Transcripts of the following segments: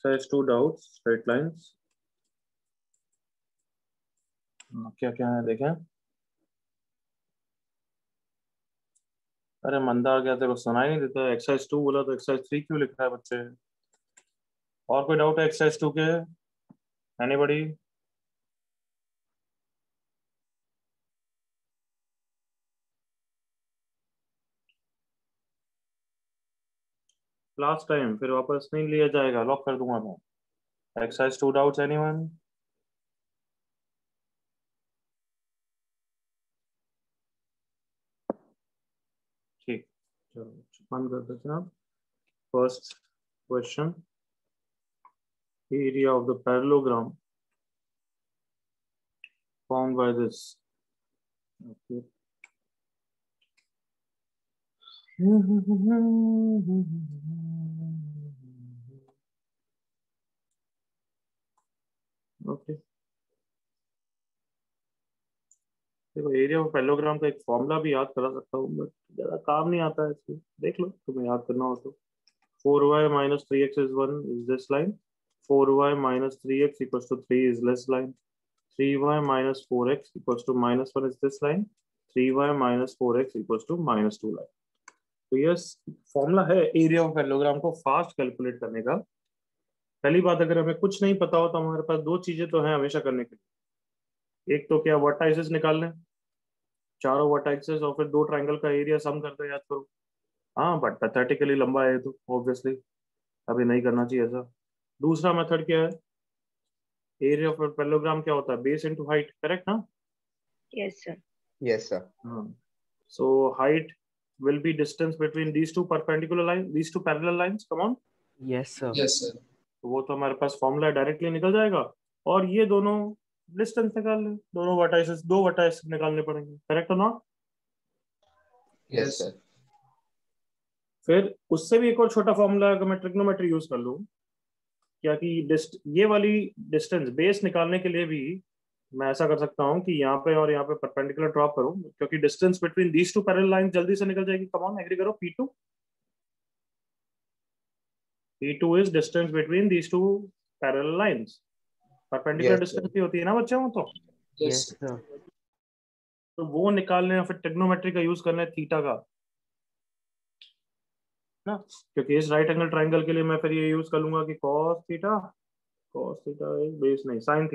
Exercise 2 doubts, straight lines. क्या क्या है देखें। अरे मंदा आ गया, तेरे को सुनाई नहीं देता? एक्सरसाइज 2 बोला तो एक्सरसाइज 3 क्यों लिखा है बच्चे? और कोई डाउट है एक्सरसाइज 2 के? एनीबॉडी? लास्ट टाइम फिर वापस नहीं लिया जाएगा, लॉक कर दूंगा मैं। Exercise 2 doubts anyone? ठीक, चलो बंद कर देते हैं आप। First question, area of the parallelogram formed by this. Okay. Okay. देखो एरिया ऑफ पैरेललोग्राम का एक फॉर्मूला भी याद करा सकता हूँ, बट ज्यादा काम नहीं आता है इसमें। देख लो, तुम्हें याद करना हो तो। 4y minus 3x is 1 is this line. 4y minus 3x equals to 3 is this line. 3y minus 4x equals to minus 1 is this line. 3y minus 4x equals to minus 2 line. तो ये formula है area of parallelogram को fast calculate करने का। पहली बात, अगर हमें कुछ नहीं पता हो तो हमारे पास दो चीजें तो हैं हमेशा करने के लिए। एक तो क्या, वर्टाइसेस निकाल लें, चारों वर्टाइसेस, और फिर दो ट्रायंगल का एरिया सम करते याद करो। हाँ, बट पैथेटिकली लंबा है तो ऑब्वियसली अभी नहीं करना चाहिए ऐसा। दूसरा मेथड क्या है, एरिया ऑफ पैरेललोग्राम क्या होता है, बेस इनटू हाइट, करेक्ट ना? Yes sir. Yes, sir. So height will be distance between these two perpendicular lines, these two parallel lines. Come on. Yes, sir. Yes, sir. तो वो तो हमारे पास formula directly निकल जाएगा। और ये दोनों डिस्टेंस निकाल लें, दोनों वर्टाइसेस, दो वर्टाइस निकालने पड़ेंगे, करेक्ट और नॉट? Yes, sir. फिर उससे भी एक और छोटा फॉर्मूला, अगर मैं ट्रिग्नोमेट्री यूज कर लूं, क्या कि ये वाली डिस्टेंस बेस निकालने के लिए भी मैं ऐसा कर सकता हूं कि यहाँ पे और यहाँ पे परपेंडिकुलर ड्रॉप करूं, क्योंकि distance between these two parallel lines जल्दी से निकल जाएगी। कम ऑन, एग्री करो। P2 is distance between these two parallel lines. Perpendicular Yes, distance sir. भी होती है ना बच्चों, तो Yes, sir. तो वो निकालने या फिर ट्रिग्नोमेट्री का यूज करना है थीटा का ना, क्योंकि इस राइट एंगल ट्रायंगल के लिए मैं फिर ये यूज कर लूंगा कि cos थीटा इज बेस, नहीं sin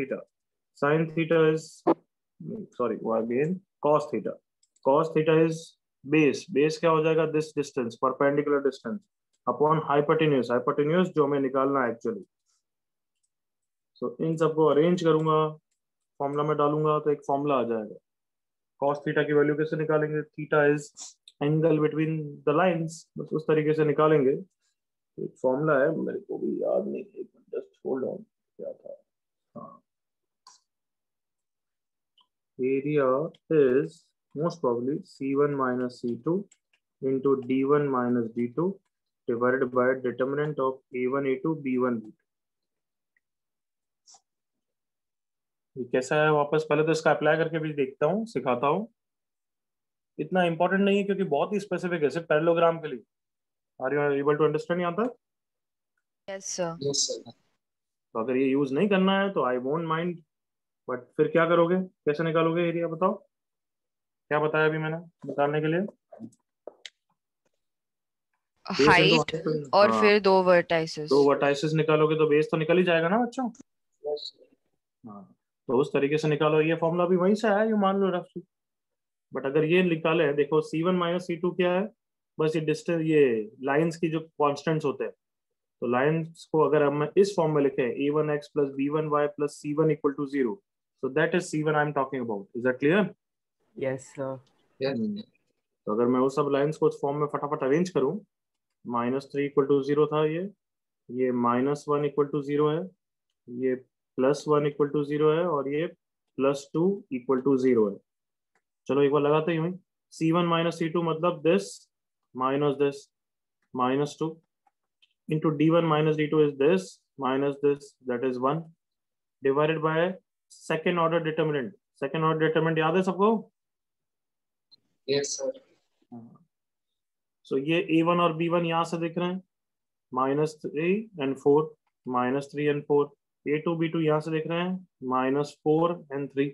थीटा इज, सॉरी वो again cos theta is base क्या हो जाएगा, this distance, perpendicular distance upon hypotenuse जो हमें निकालना है एक्चुअली। सो इन सबको अरेंज करूंगा, फॉर्मूला में डालूंगा तो एक फॉर्मूला आ जाएगा। cos थीटा की वैल्यू कैसे निकालेंगे, theta is angle between the lines, बस उस तरीके से निकालेंगे। तो एक फॉर्मूला है, मेरे को भी याद नहीं, एक जस्ट होल्ड ऑन, क्या था, हाँ, area is most probably C1 minus C2 into D1 minus D2 divided by determinant of A1 A2 B1 B2। ये कैसा है, वापस पहले तो इसका अप्लाई करके भी देखता हूँ, सिखाता हूँ। इतना इंपॉर्टेंट नहीं है क्योंकि बहुत ही स्पेसिफिक है, सिर्फ पैरेललोग्राम के लिए। Are you able to understand यहाँ तक? Yes sir. Yes, sir. तो अगर ये यूज नहीं करना है तो आई वोंट माइंड, बट फिर क्या करोगे, कैसे निकालोगे एरिया, बताओ। क्या बताया अभी मैंने निकालने के लिए? हाइट और हाँ, फिर दो वर्टाइसेस। दो वर्टाइसेस निकालोगे तो बेस तो निकल ही जाएगा ना बच्चों। Yes, sir. हाँ, तो उस तरीके से निकालो। ये फॉर्मूला भी वहीं से आया, ये मान लो रफली। बट अगर ये निकाले, देखो C1 minus C2 क्या है, बस ये डिस्टेंस, ये लाइंस की जो कांस्टेंट्स होते हैं, तो लाइंस को अगर हम इस फॉर्म में लिखें A1x plus B1y plus C1 equal to 0, so that is C1 I am talking about. Is that clear? Yes, sir. Yes. तो अगर मैं उस सब लाइंस को उस फॉर्म में फटाफट अरेंज करूं, -3 equal to 0 था ये -1 equal to 0 है, ये +1 equal to 0 है, और ये +2 equal to 0 है। चलो एक बार लगाते ही हुई, C1 minus C2 मतलब this -2 into D1 minus D2 is this minus this, that is 1 divided by second order determinant। second order determinant याद है सबको? Yes, sir. So ये A1 और B1 यहाँ से दिख रहे हैं, -3 and 4, -3 and 4, A2 B2 यहाँ से देख रहे हैं, -4 and 3,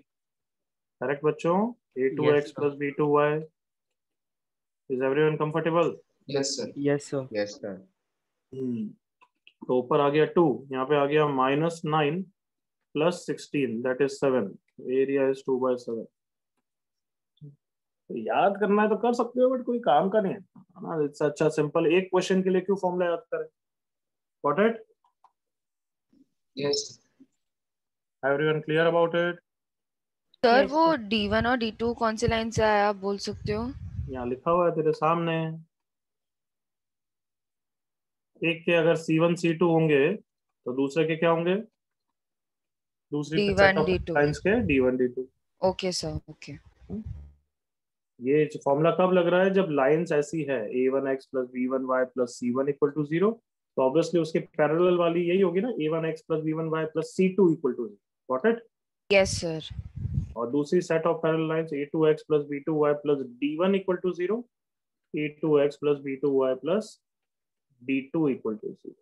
करेक्ट बच्चों? A2x Yes, sir. plus B2y. Is everyone comfortable? Yes, sir. Yes, sir. Yes, sir. तो ऊपर आ गया 2, यहाँ पे आ गया -9 + 16, that is 7. Area is 2/7. तो याद करना है तो कर सकते हो, बट कोई काम का नहीं है ना। इससे अच्छा सिंपल एक क्वेश्चन के लिए क्यों फॉर्मूला याद करें? Got it? Yes. Everyone clear about it? Sir वो D1 और D2 कौन सी लाइन से आया, आप बोल सकते हो? यहाँ लिखा हुआ है तेरे सामने। एक के अगर C1 C2 होंगे तो दूसरे के क्या होंगे? दूसरी set D1 of D2. Lines के D1 D2। Okay sir, okay. ये फॉर्मूला कब लग रहा है? जब लाइंस ऐसी है a1x + b1y + c1 = 0, तो ऑब्वियसली उसके पैरेलल वाली यही होगी ना, a1x + b1y + c2 = 0। Got it? Yes sir. और दूसरी set of parallel lines a2x + b2y + d1 = 0, a2x + b2y + d2 = 0।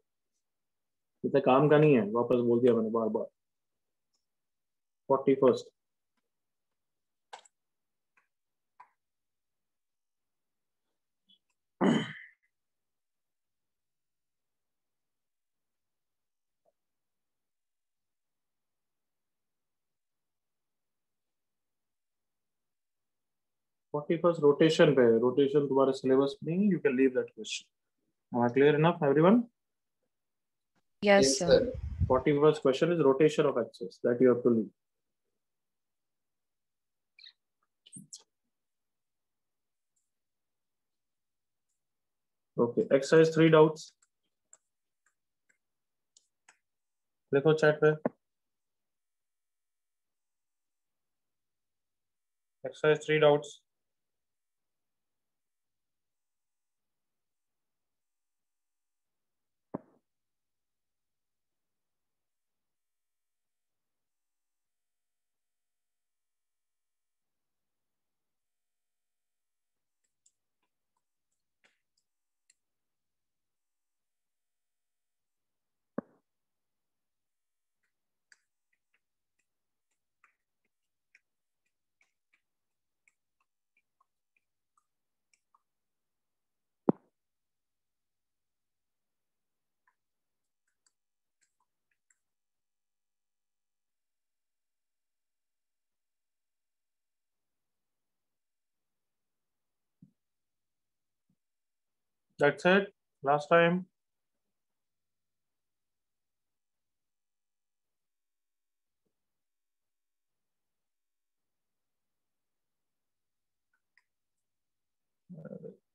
इतना काम का नहीं है, वापस बोल दिया मैंने बार बार। 41st, रोटेशन पे। रोटेशन तुम्हारे सिलेबस में नहीं, you can leave that question. Am I clear enough, everyone? Yes Yes, sir. sir. 41st question is rotation of axis that you have to leave. Okay, exercise 3 doubts. देखो chat पे। Exercise 3 doubts. That's it. Last time.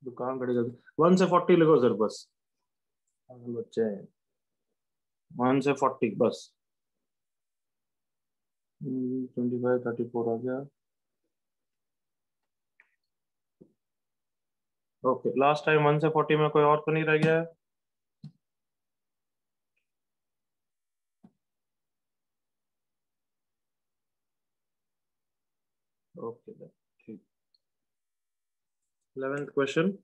दुकान खड़ी जल्दी। 1 से 40 लिखो sir बस। बच्चे 1 से 40 बस। 25 34 आ गया। ओके, लास्ट टाइम 1 से 40 में कोई और तो नहीं रह गया है? ओके ठीक। 11th question.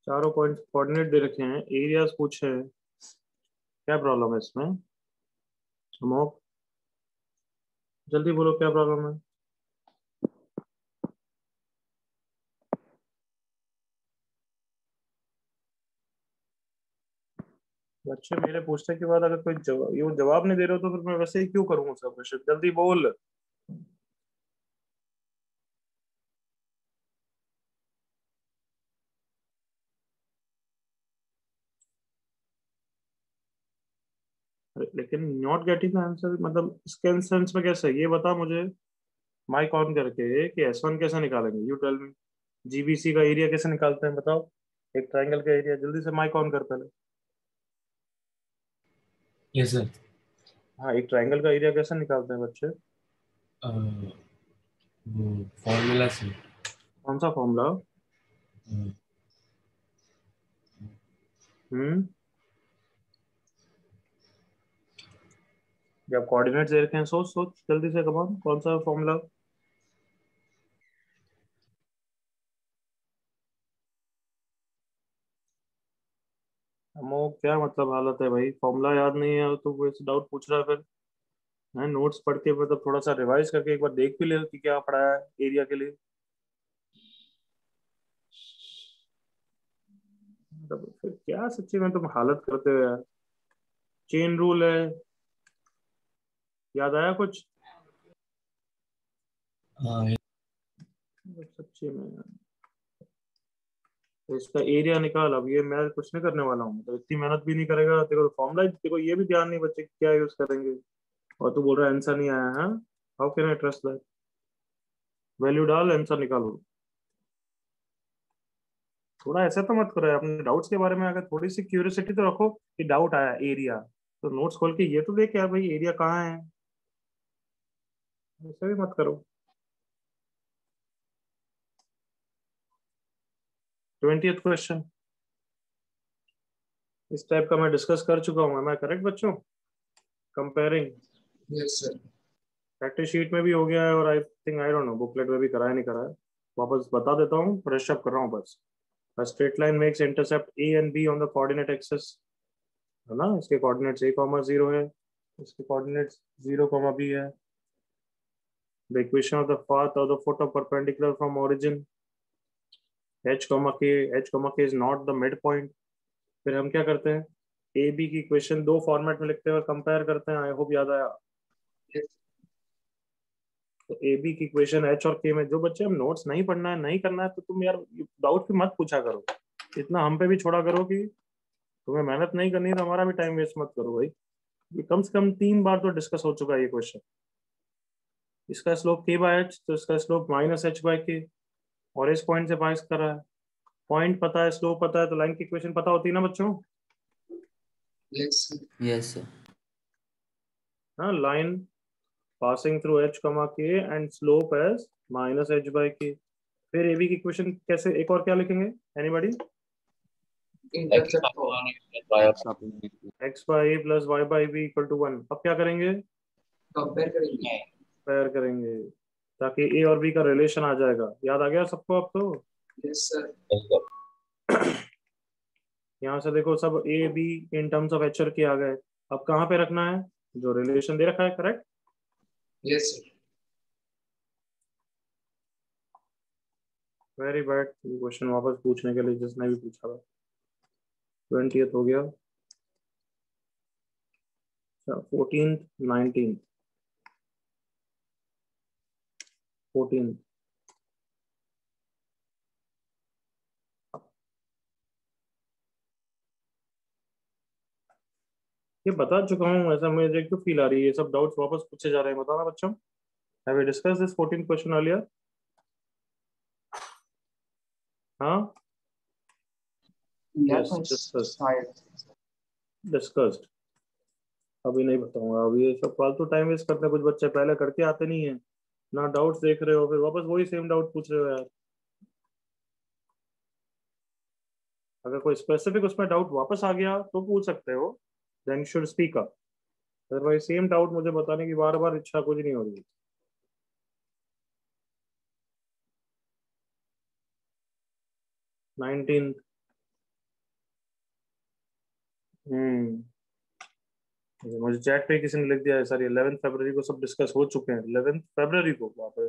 चारों पॉइंट कोऑर्डिनेट दे रखे हैं, एरियाज पूछे हैं, क्या प्रॉब्लम है इसमें? अमोक जल्दी बोलो क्या प्रॉब्लम है? बच्चे मेरे पूछने के बाद अगर कोई जवाब नहीं दे रहे हो तो फिर मैं वैसे ही क्यों करूंगा सब क्वेश्चन? जल्दी बोल। लेकिन नॉट गेटिंग आंसर मतलब इसके सेंस में कैसे? ये बता मुझे माइक ऑन करके कि S1 कैसे निकालेंगे? You tell me. जीबीसी का एरिया कैसे निकालते हैं बताओ? एक ट्रायंगल का एरिया। जल्दी से माइक ऑन कर पहले। Yes sir. हाँ, एक ट्रायंगल का एरिया कैसे निकालते हैं बच्चे? वो फॉर्मूला से। कौन सा फॉर्मूला? जब कोऑर्डिनेट्स दे रखे हैं, सोच सोच जल्दी से, कमान, कौन सा फॉर्मूला? अमो क्या मतलब हालत है भाई, फॉर्मूला याद नहीं है तो वैसे डाउट पूछ रहा है फिर? मैं नोट्स पढ़ के मतलब थोड़ा सा रिवाइज करके एक बार देख भी ले कि क्या पढ़ा है एरिया के लिए। मतलब फिर क्या सच्ची में तुम हालत करते हो यार। चेन रूल है, याद आया कुछ? हाँ मतलब सच्ची में यार। तो इसका एरिया निकाल। अब ये मैं कुछ नहीं करने वाला हूँ, तो इतनी मेहनत भी नहीं करेगा। देखो फॉर्मूला, देखो ये भी ध्यान नहीं बच्चे क्या यूज करेंगे, और तू बोल रहा है आंसर नहीं आया है। How can I trust that? Value डाल, आंसर निकालो। थोड़ा ऐसा तो मत करो यार, अपने डाउट्स के बारे में अगर थोड़ी सी क्यूरियोसिटी तो रखो कि डाउट आया एरिया, तो नोट्स खोल के ये तो देख यार भाई एरिया कहाँ है। ऐसा भी मत करो। 20th क्वेश्चन इस टाइप का मैं डिस्कस कर चुका हूँ, मैं करेक्ट बच्चों? Comparing yes sir. Practice sheet में भी हो गया है, और I think, I don't know booklet में भी कराया नहीं कराया। वापस बता देता हूँ, ब्रश अप कर रहा हूँ बस। A straight line makes intercept A and B on the coordinate axis, है ना? इसके कोऑर्डिनेट्स a, 0 है, इसके कोऑर्डिनेट्स 0, b है। The equation of the path of the foot of perpendicular from origin h, k is not the midpoint। फिर हम क्या करते हैं, ए बी की इक्वेशन दो फॉर्मेट में लिखते हैं और कंपेयर करते हैं। आई होप याद आया। तो ए बी की इक्वेशन एच और के में, जो बच्चे हम नोट्स नहीं पढ़ना है नहीं करना है तो तुम यार डाउट भी मत पूछा करो, इतना हम पे भी छोड़ा करो कि तुम्हें मेहनत नहीं करनी तो हमारा भी टाइम वेस्ट मत करो भाई। ये कम से कम 3 बार तो डिस्कस हो चुका है ये क्वेश्चन। इसका स्लोप के बाय एच, तो इसका स्लोप माइनस एच बाय के, और इस पॉइंट से पास कर रहा है। पॉइंट पता है, स्लोप पता है, तो लाइन की इक्वेशन पता होती है ना बच्चों? Yes sir. Yes sir. हाँ, line passing through H comma K and slope as minus H by K. फिर ए बी की इक्वेशन कैसे, एक और क्या लिखेंगे anybody? Intercept X by A plus Y by B equal to 1। अब क्या करेंगे, कंपेयर करेंगे। पेयर करेंगे, ताकि ए और बी का रिलेशन आ जाएगा। याद आ गया सबको अब तो? Yes sir. यहाँ से देखो सब A be in terms of H और के आ गए। अब कहाँ पे रखना है, जो रिलेशन दे रखा है, correct? Yes sir. Very bad, question वापस पूछने के लिए जिसने भी पूछा था। 20th हो गया, 14th, 19th, 14th। ये बता चुका हूँ, ऐसा मुझे क्यों फील आ रही है ये सब डाउट्स वापस पूछे जा रहे हैं, बताना बच्चों। Have we discuss this 14th question earlier? हाँ, यस, डिस्कस्ड। अभी नहीं बताऊंगा, अभी ये सब फालतू टाइम वेस्ट करते हैं कुछ बच्चे, पहले करके आते नहीं है ना, डाउट्स देख रहे हो फिर वापस वही सेम डाउट पूछ रहे हो यार। अगर कोई स्पेसिफिक उसमें डाउट वापस आ गया तो पूछ सकते हो, then should speak up. Otherwise same doubt मुझे बताने की बार बार इच्छा कुछ नहीं हो रही। 19th। मुझे चैट पे किसी ने लिख दिया है सर 11 फरवरी को सब डिस्कस हो चुके हैं। 11 फरवरी को वहां पे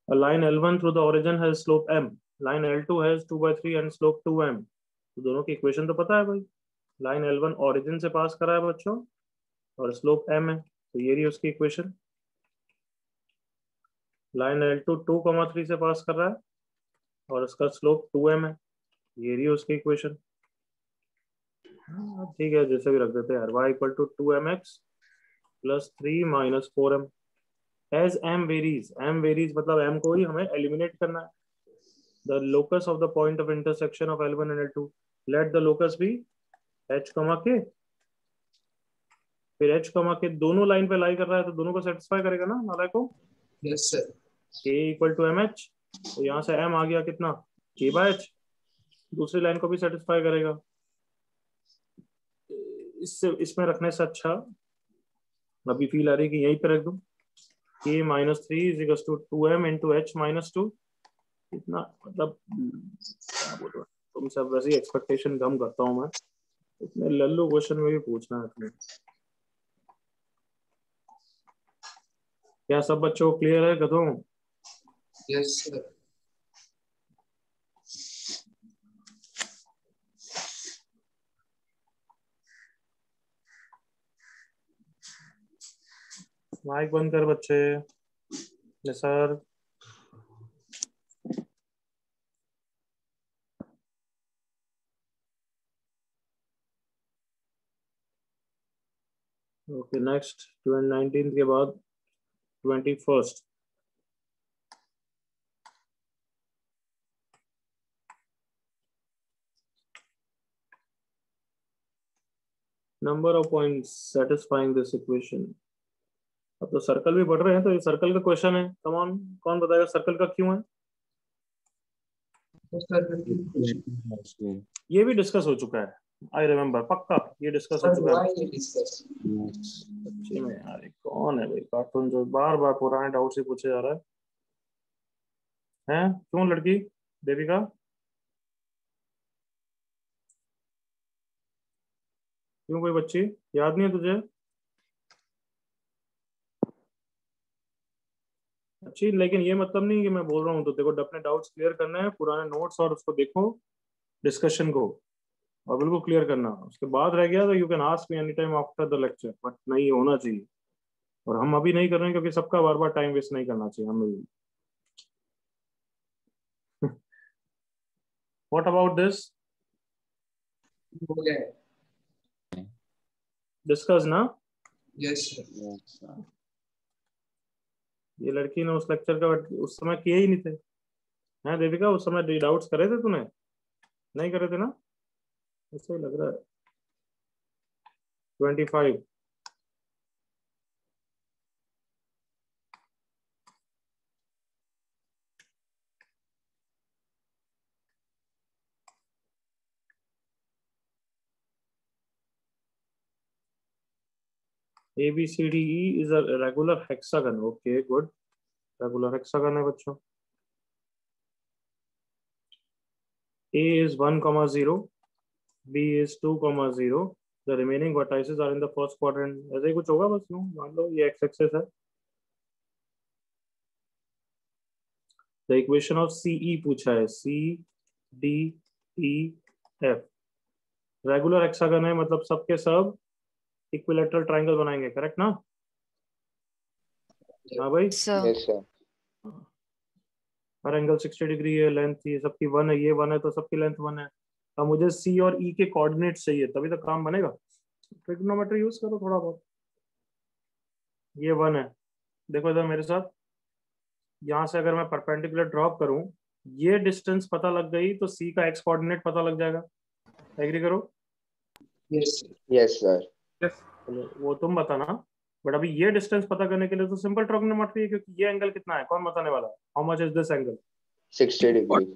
a line L1 through the origin has slope m, line L2 has 2/3 and slope 2m। तो दोनों की इक्वेशन तो पता है भाई। लाइन L1 origin से पास करा है बच्चों और स्लोप m है, तो ये रही उसकी इक्वेशन। लाइन L2 2,3 से पास कर रहा है और उसका स्लोप 2m है, ये रही उसकी इक्वेशन। ठीक है, जैसे भी रख देते हैं यार, y equal to 2mx plus 3 minus 4m। As m varies मतलब m को ही हमें एलिमिनेट करना है। The locus of the point of intersection of L1 and L2, let the locus be h, k। फिर h, k दोनों line पे लाई कर रहा है तो दोनों को सेटिस्फाई करेगा ना नालायक को। Yes sir. k equal to mh, तो यहाँ से m आ गया कितना, k बाय h। दूसरी लाइन को भी सेटिस्फाई करेगा। इससे इसमें रखने से अच्छा अभी फील आ रही है कि यहीं पे रख दूं, k minus three is equal to 2m into H minus two. इतना मतलब क्या बोल रहा हूँ, तुम सब वैसे ही एक्सपेक्टेशन कम करता हूँ मैं, इतने लल्लू क्वेश्चन में भी पूछना है तुम्हें। क्या सब बच्चों को क्लियर है गधों? Yes, sir. माइक बंद कर बच्चे। Yes sir. ओके नेक्स्ट 19 के बाद 21st। Number of points satisfying this equation. अब तो सर्कल भी बढ़ रहे हैं, तो ये सर्कल का क्वेश्चन है। कम ऑन, कौन बताएगा सर्कल का क्यों है? तो sir, question. ये भी डिस्कस हो चुका है, आई रिमेम्बर, पक्का ये डिस्कस हो Sir, चुका why है। you discuss? सच्ची में यार, ये कौन है भाई कार्टून जो बार बार पुराने डाउट से पूछे जा रहा है? क्यों लड़की देविका? क्यों कोई बच्ची याद नहीं है तुझे? अच्छी, लेकिन ये मतलब नहीं कि मैं बोल रहा हूँ तो देखो, अपने डाउट्स क्लियर करने हैं, पुराने नोट्स और उसको देखो, डिस्कशन को, और बिल्कुल क्लियर करना। उसके बाद रह गया तो you can ask me any time after the lecture, but नहीं होना चाहिए। और हम अभी नहीं कर रहे हैं क्योंकि सबका बार बार टाइम वेस्ट नहीं करना चाहिए हमें भी। What about this? हो गया है। डिस्कस ना। Yes, sir. ये लड़की ने उस लेक्चर का उस समय किए ही नहीं थे, हैं देविका? उस समय डाउट्स करे थे तूने? नहीं करे थे ना? ऐसा ही लग रहा है। 25। ABCDE is a regular hexagon. Okay, good. Regular hexagon है बच्चों। A is 1, 0. B is 2, 0. The remaining vertices are in the first quadrant. ऐसे ही कुछ होगा बस, यूं मान लो ये x axis है। The equation of CE पूछा है, CDEF। रेगुलर हेक्सागन है मतलब सबके सब इक्विलेटरल ट्रायंगल बनाएंगे, करेक्ट ना? हाँ भाई। Sir Yes, sir. हर एंगल 60 डिग्री है, लेंथ ये सबकी 1 है, ये 1 है तो सबकी लेंथ 1 है। अब मुझे सी और ई के कोऑर्डिनेट्स चाहिए, तभी तो काम बनेगा। ट्रिग्नोमेट्री यूज करो थोड़ा बहुत। ये 1 है, देखो इधर मेरे साथ, यहाँ से अगर मैं परपेंडिकुलर ड्रॉप करूं, ये डिस्टेंस पता लग गई तो सी का एक्स कोऑर्डिनेट पता लग जाएगा। एग्री करो? Yes, sir. Yes, sir. चलो वो तुम बताना, बट अभी ये डिस्टेंस पता करने के लिए तो सिंपल ट्रिग्नोमेट्री है, क्योंकि ये एंगल कितना है कौन बताने वाला है? How much is this angle? 60 degree.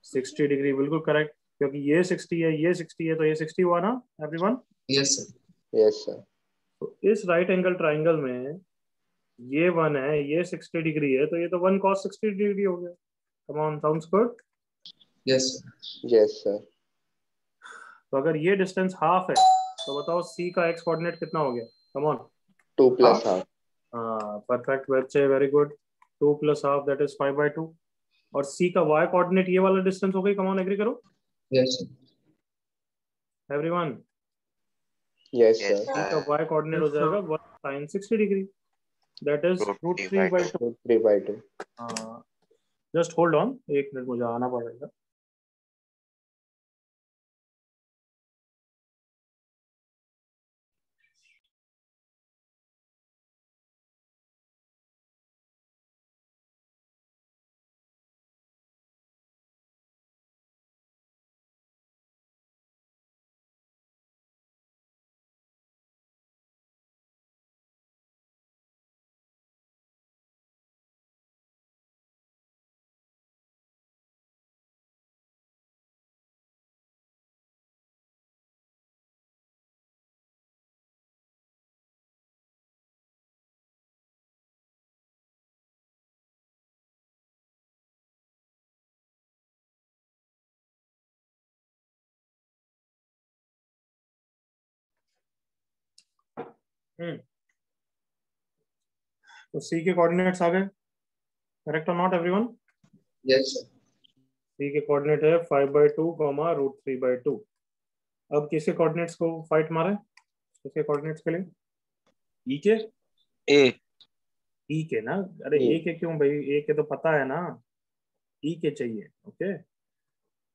60 degree, बिल्कुल करेक्ट, क्योंकि ये 60 है, ये 60 है, तो ये 60 हुआ ना everyone? Yes, sir. Yes, sir. तो इस राइट एंगल ट्राइंगल में ये 1 है, ये 60 डिग्री है, तो ये तो 1 cos 60 डिग्री हो गया। Come on, sounds good. Yes, sir. Yes, sir. तो अगर ये डिस्टेंस हाफ है तो बताओ सी का एक्स कोऑर्डिनेट कितना हो गया? Come on. 2 plus half. हाँ परफेक्ट बच्चे, very good. 2 + half that is 5/2। और सी का वाई कोऑर्डिनेट ये वाला डिस्टेंस हो गई। कम ऑन, एग्री करो Yes, sir. Everyone. Yes, Yes, sir. सी का वाई कोऑर्डिनेट हो Yes, sir. जाएगा 1 sin 60 degree, that is √3/2। 3/2. Just hold on, एक मिनट मुझे आना पड़ेगा। तो सी के कोऑर्डिनेट्स आ गए, करेक्ट और नॉट एवरीवन? Yes, sir. सी के कोऑर्डिनेट है 5/2 √3/2। अब किसके कोऑर्डिनेट्स को फाइट मारे, किसके कोऑर्डिनेट्स के लिए? ई के, ई के ना, अरे ए के क्यों भाई, ए के तो पता है ना, ई के चाहिए। ओके,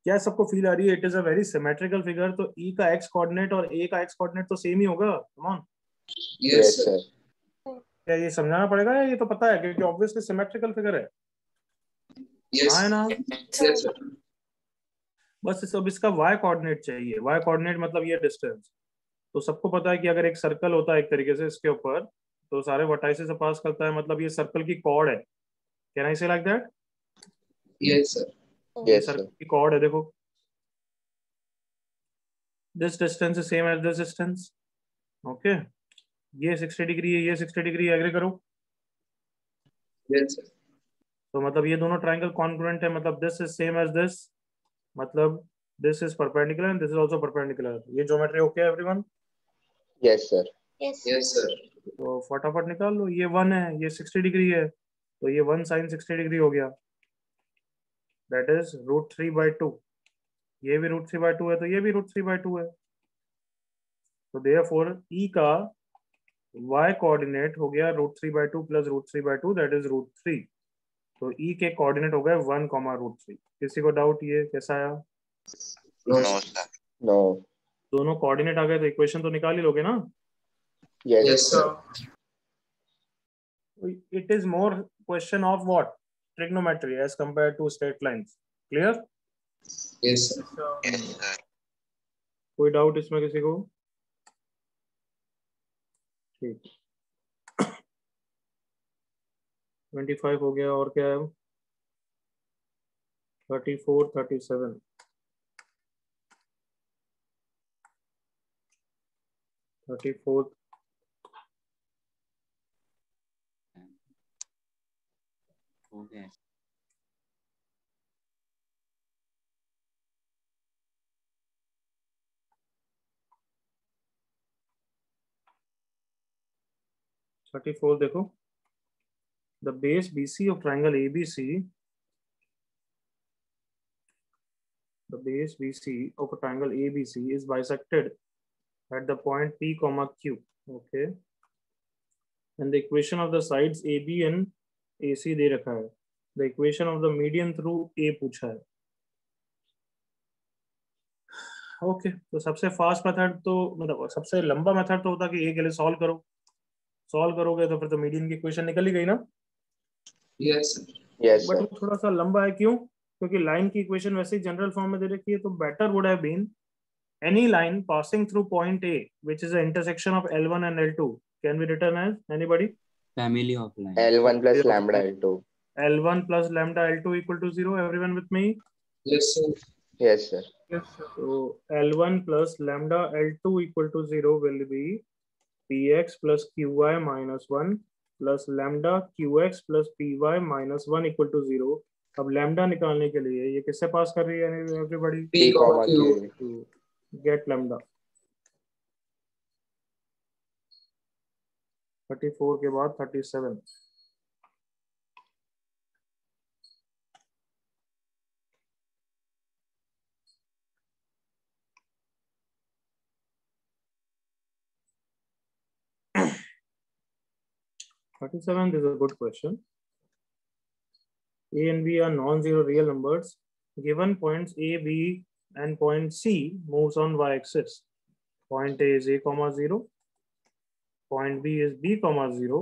क्या सबको फील आ रही है? It is a very symmetrical figure, तो ई का एक्स कोऑर्डिनेट और ए का एक्स कोऑर्डिनेट तो सेम ही होगा। Come on, Yes, sir. क्या ये समझाना पड़ेगा या ये तो पता है क्योंकि ऑब्वियसली सिमेट्रिकल फिगर है? Yes. हाँ है ना? Yes, sir. बस अब इसका y कोऑर्डिनेट चाहिए। y कोऑर्डिनेट मतलब ये डिस्टेंस। तो सबको पता है कि अगर एक सर्कल होता है एक तरीके से इसके ऊपर, तो सारे वर्टाइसेस से पास करता है, मतलब ये सर्कल की कॉर्ड है। Can I say like that? Yes, sir. ये Yes, सर्कल sir. की कॉर्ड है, देखो this distance is same as this distance. Okay, ये 60 डिग्री है, ये 60 डिग्री, एग्री करो। Yes, sir. तो मतलब ये दोनों ट्रायंगल कॉन्ग्रुएंट है, मतलब this is same as this, मतलब this is perpendicular and this is also perpendicular. ये geometry okay everyone? Yes, sir. Yes, sir. तो फटाफट निकाल लो, ये 1 है, ये 60 डिग्री है, तो ये 1 sin 60 डिग्री हो गया, दैट इज √3/2। ये भी √3/2 है, तो ये भी √3/2 है। तो देयरफॉर ई का y कोऑर्डिनेट हो गया √3/2 प्लस √3/2, दैट इज √3। तो ई के कोऑर्डिनेट हो गए 1, √3। किसी को डाउट ये कैसा आया? No, sir. No. दोनों कोऑर्डिनेट आ गए तो इक्वेशन तो निकाल ही लोगे ना? Yes, Yes, sir. sir. It is more question of what? Trigonometry as compared to straight lines. Clear? Yes, sir. Yes, sir. कोई डाउट इसमें किसी को? ठीक, 25 हो गया, और क्या है? 34, 37, 34, Okay. देखो, the base BC of triangle ABC, the base BC of a triangle ABC is bisected at the point P, Q. Okay, and the equation of the sides AB and AC दे रखा है, the equation of the median through A पूछा है। Okay, तो सबसे fast method तो मतलब सबसे लंबा मेथड तो होता कि ए के लिए सॉल्व करो, सॉल्व करोगे तो फिर तो मीडियन की इक्वेशन निकल ही गई ना। Yes, sir. Yes, but sir. वो थोड़ा सा लंबा है, क्यों? क्योंकि लाइन की इक्वेशन वैसे ही जनरल फॉर्म में दे रखी है, तो better would have been any line passing through point A which is the intersection of L1 and L2 can be written as anybody? Family of line. L1 plus lambda L2. L1 plus lambda L2 equal to 0, everyone with me? Yes, sir. Yes, sir. So L1 plus lambda L2 equal to 0 will be Px plus Qy minus 1 plus lambda Qx plus Py minus 1 equal to 0. अब lambda निकालने के लिए ये किससे पास कर रही है everybody? P, Q. To get lambda. 34 के बाद 37. This is a good question. A and B are non-zero real numbers. Given points A, B, and point C moves on y-axis. Point A is A, 0. Point B is B, 0.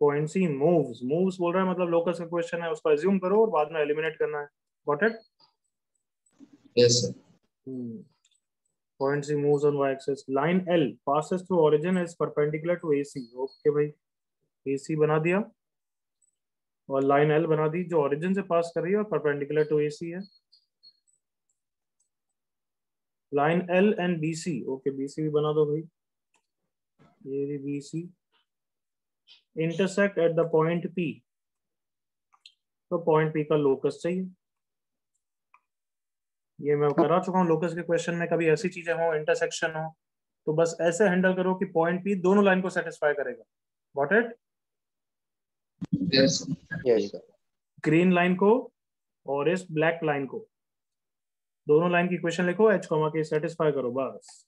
Point C moves. Moves बोल रहा है मतलब locus का question है, उसको assume करो और बाद में eliminate करना है. Got it? Yes, sir. Point C moves on y-axis. Line L passes through origin is perpendicular to AC. Okay भाई, AC बना दिया और लाइन L बना दी जो ओरिजिन से पास कर रही है और परपेंडिकुलर टू AC है। Line L and BC, okay BC भी बना दो भाई, ये भी BC intersect at the point P, तो पॉइंट P का लोकस चाहिए। ये मैं करा चुका हूँ लोकस के क्वेश्चन में, कभी ऐसी चीजें हो इंटरसेक्शन हो तो बस ऐसे हैंडल करो कि पॉइंट पी दोनों लाइन को सेटिस्फाई करेगा. Got it? Yes. Yes, sir. Green line को और इस ब्लैक लाइन को, दोनों लाइन की इक्वेशन लिखो, एच कॉमा के सेटिस्फाई करो बस.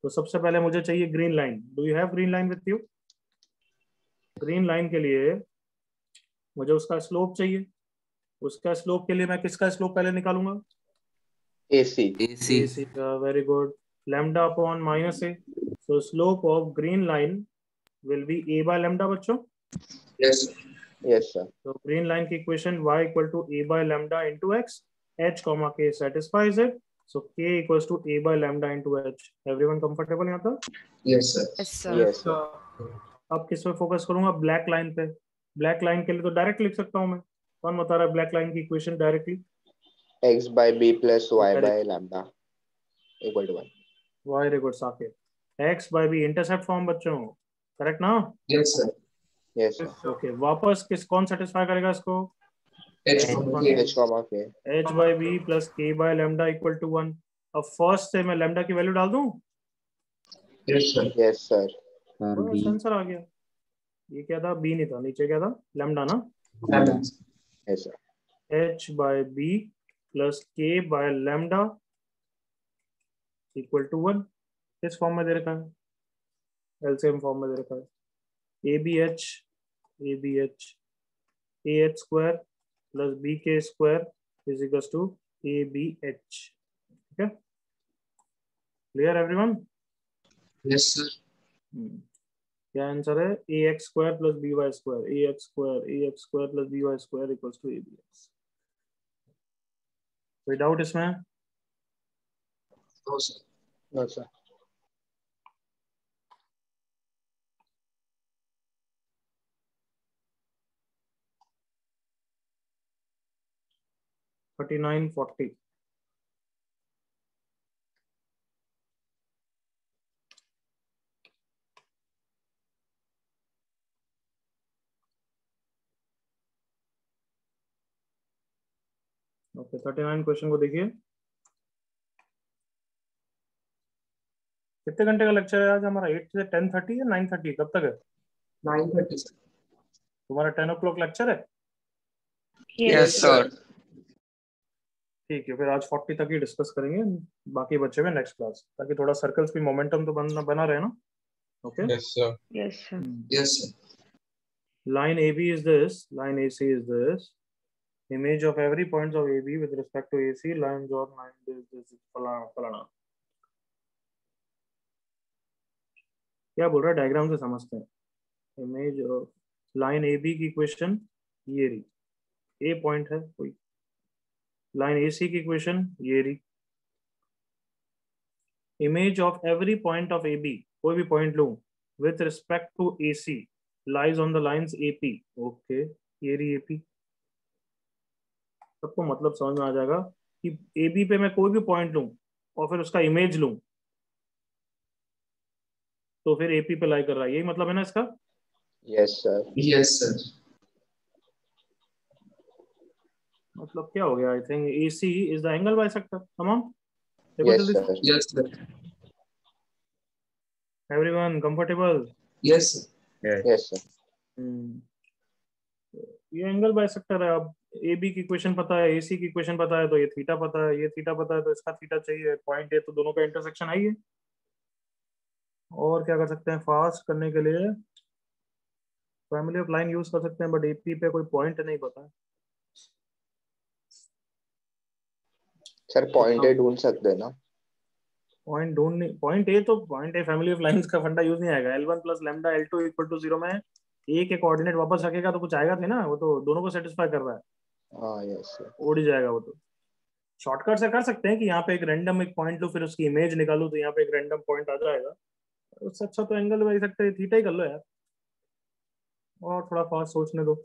तो सबसे पहले मुझे चाहिए green line. Do you have green line with you? Green line के लिए मुझे उसका स्लोप चाहिए. उसका स्लोप के लिए मैं किसका स्लोप पहले निकालूंगा? AC. AC. AC का. Very good. Lambda upon minus A. So slope of green line will be A by lambda बच्चों. Yes. Yes, sir. So green line की equation y equal to a by lambda into x, h comma k satisfies it. So k equals to a by lambda into h. Everyone comfortable यहाँ तक? Yes, sir. Yes, sir. Yes, sir. अब किस पे focus करूंगा? Black line पे. Black line के लिए तो डायरेक्ट लिख सकता हूँ मैं. कौन बता रहा है ब्लैक लाइन की equation directly? X by B plus Y by lambda equal to 1. Very good Saket. x by b intercept form बच्चों, करेक्ट ना? Yes, sir. Yes, sir. Okay, वापस किस कौन सेटिस्फाई करेगा इसको? H H comma comma K. H comma K. h by b plus k by lambda equal to 1. अब first से मैं लैम्डा की वैल्यू डाल दूं? Yes, sir. Yes, sir. For बस B. आंसर आ गया. ये क्या था? बी नहीं था, नीचे क्या था? लैम्डा ना. Lambda. Yes, sir. h by b plus k by lambda equal to 1. किस फॉर्म में दे रखा है? एलसीएम फॉर्म में दे रखा है. A B H A H square plus B के square is equal to A B H. ठीक है, क्लियर एवरीवन? Yes, sir. क्या आंसर है? A X square plus B Y square, A X square plus B Y square equals to A B X. कोई doubt इसमें? No, sir. No, sir. Thirty nine 40. Okay, 39 question को देखिए. कितने घंटे का lecture है आज हमारा? 8 से 10:30 या 9:30? कब तक है 9:30, sir. तुम्हारा? 10 o'clock लेक्चर है? Yes, sir. ठीक है, फिर आज 40 तक ही डिस्कस करेंगे. बाकी बच्चे हुए नेक्स्ट क्लास, ताकि थोड़ा सर्कल्स की मोमेंटम तो बना रहे ना. Okay. Yes, sir. Yes, sir. Yes, sir. Line AB is this, line AC is this. Image of every points of AB with respect to AC, lines of line this फलाना. क्या बोल रहा है? डायग्राम से समझते हैं. इमेज ऑफ लाइन AB की equation ये रही. ए पॉइंट है कोई. लाइन AC की इक्वेशन ये रही. Image of every point of AB, कोई भी पॉइंट लूं, with respect to AC lies on the lines AP. Okay, ये रही AP. सबको मतलब समझ में आ जाएगा कि AB पे मैं कोई भी पॉइंट लूं और फिर उसका इमेज लूं तो फिर AP पे लाई कर रहा है. यही मतलब है ना इसका? Yes, sir. Yes, sir. मतलब क्या हो गया? I think AC is the angle bisector. तमाम. देखो Yes, जल्दी से. sir. Yes, sir. Everyone comfortable? Yes, sir. Yes, sir. ये एंगल बाइसेक्टर है. अब AB की इक्वेशन पता है, AC की इक्वेशन पता है, तो ये थीटा पता है, ये थीटा पता है, तो इसका थीटा चाहिए. पॉइंट ए, तो दोनों का इंटरसेक्शन है ही है. और क्या कर सकते हैं फास्ट करने के लिए? फैमिली ऑफ लाइन यूज कर सकते हैं, बट AP पे कोई पॉइंट नहीं पता है. Sir, point A ढूंढ सकते हैं ना? पॉइंट ढूंढने, point a family of lines का फंडा यूज नहीं आएगा. L1 plus lambda L2 equal to 0 में ए के कोऑर्डिनेट वापस रखेगा तो कुछ आएगा नहीं ना. वो तो दोनों को सेटिस्फाई कर रहा है. हाँ, yes, sir. उड़ जाएगा वो तो. शॉर्टकट से कर सकते हैं कि यहाँ पे एक रैंडम एक पॉइंट लो, फिर उसकी इमेज निकालू, तो यहाँ पे एक रैंडम पॉइंट आ जाएगा. उससे अच्छा तो एंगल बाई सकते हैं, थीटा ही कर लो यार. और थोड़ा फास्ट सोचने दो.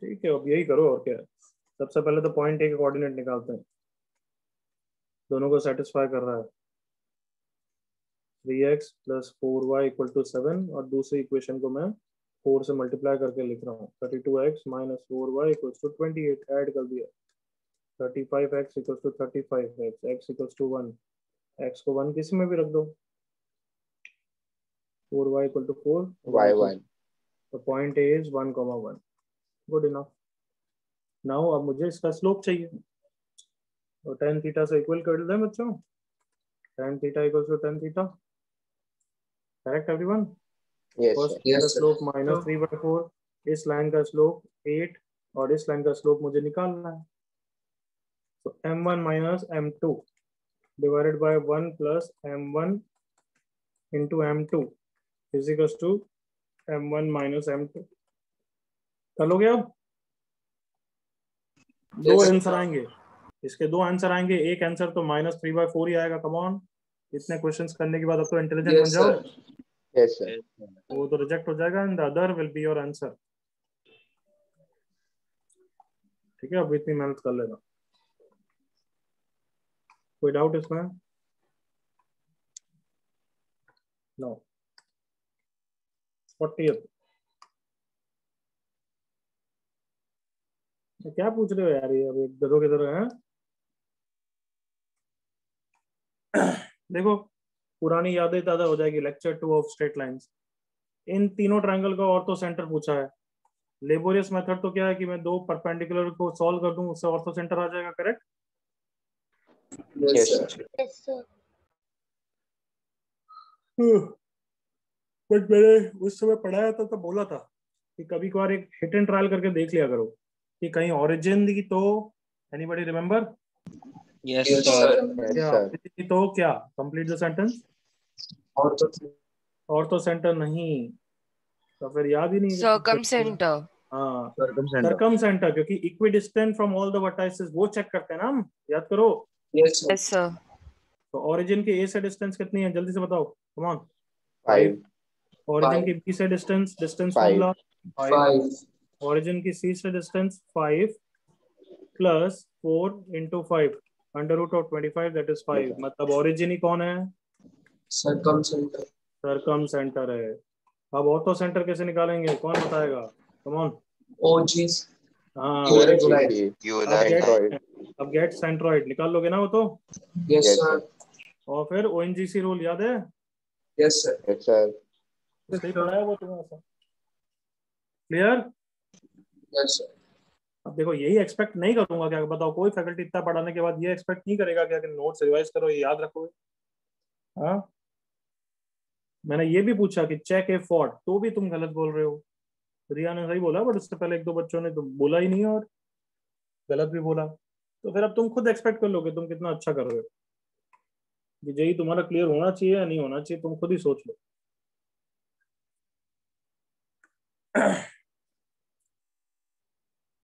ठीक है, अब यही करो और क्या है. सबसे पहले तो पॉइंट ए के कोऑर्डिनेट निकालते हैं, दोनों को सेटिस्फाई कर रहा है 3x + 4y = 7 और दूसरी इक्वेशन को मैं 4 से मल्टीप्लाई करके लिख रहा हूँ 32x - 4y = 28 ऐड कर दिया 35x = 35x x = 1 x को 1 किसी में भी रख दो 4y = 4 y 1 तो point A is 1, 1 good enough. Now अब मुझे इसका स्लोप चाहिए तो tan थीटा से इक्वल कर दें बच्चों, tan theta = tan theta, correct everyone? yes first sir का स्लोप -3/4, इस लाइन का स्लोप 8 और इस लाइन का स्लोप मुझे निकालना है तो m1 - m2 divided by 1 + m1 into m2 is equals to m1 - m2। कर लोगे अब? दो Yes, आंसर आएंगे, इसके दो आंसर आएंगे, एक आंसर तो -3/4 ही आएगा। कम ऑन, इतने क्वेश्चंस करने के बाद अब तो इंटेलिजेंट बन yes, जाओ। sir. yes sir वो तो रिजेक्ट हो जाएगा and the other will be your answer. ठीक है, अब इतनी मेहनत कर लेना। कोई डाउट इसमें? नो। 40th क्या पूछ रहे हो यार, ये अभी गधों के तरह हैं। देखो पुरानी यादें ताजा हो जाएगी। Lecture 2 of straight lines. इन तीनों ट्रायंगल का ऑर्थो सेंटर पूछा है। लेबोरियस मेथड तो क्या है कि मैं दो परपेंडिकुलर को सॉल्व कर दूं, उससे ऑर्थो सेंटर आ जाएगा, correct? Yes, sir. Yes, sir. But मैंने उस समय पढ़ाया था तो बोला था कि कभी कभार एक हिट एंड ट्रायल करके देख लिया करो कि कहीं ओरिजिन दी तो, anybody remember? Yes, Yes, sir. sir. yes क्या sir origin तो क्या? Complete the sentence. और तो ऑर्थो सेंटर नहीं तो फिर याद ही नहीं। Circumcenter. हाँ, सरकम सेंटर, क्योंकि equidistant from all the vertices वो चेक करते हैं ना हम, याद करो। yes, sir. Yes, sir. तो ओरिजिन के ए से डिस्टेंस कितनी है जल्दी से बताओ, कम ऑन। 5 ओरिजिन की बी से डिस्टेंस Five. फॉर्मूला 5. ओरिजिन की सी से डिस्टेंस 5 + 4 × 5 √25 दैट इज 5। मतलब ओरिजिन ही कौन है? Circumcenter. सरकम सेंटर है। अब ऑर्थो सेंटर कैसे निकालेंगे, कौन बताएगा? Come on. OGs. हाँ Unit very good. line. Centroid. अब गेट सेंट्रॉइड निकाल लोगे ना वो तो। Yes, Yes, sir. और फिर ONGC रूल याद है? Yes, sir. yes sir सही पढ़ाया वो तुम्हें ऐसा। क्लियर? Yes, sir. अब देखो यही एक्सपेक्ट नहीं करूंगा, क्या बताओ, कोई फैकल्टी इतना पढ़ाने के बाद ये एक्सपेक्ट नहीं करेगा कि नोट्स रिवाइज करो ये याद रखोगे। हाँ, मैंने ये भी पूछा कि चेक ए फॉर्ट, तो भी तुम गलत बोल रहे हो। रिया ने सही बोला बट उससे पहले एक दो बच्चों ने तो बोला ही नहीं और गलत भी बोला। तो फिर अब तुम खुद एक्सपेक्ट कर लोगे तुम कितना अच्छा कर रहे हो। कि जेई तुम्हारा क्लियर होना चाहिए या नहीं होना चाहिए, तुम खुद ही सोच लो।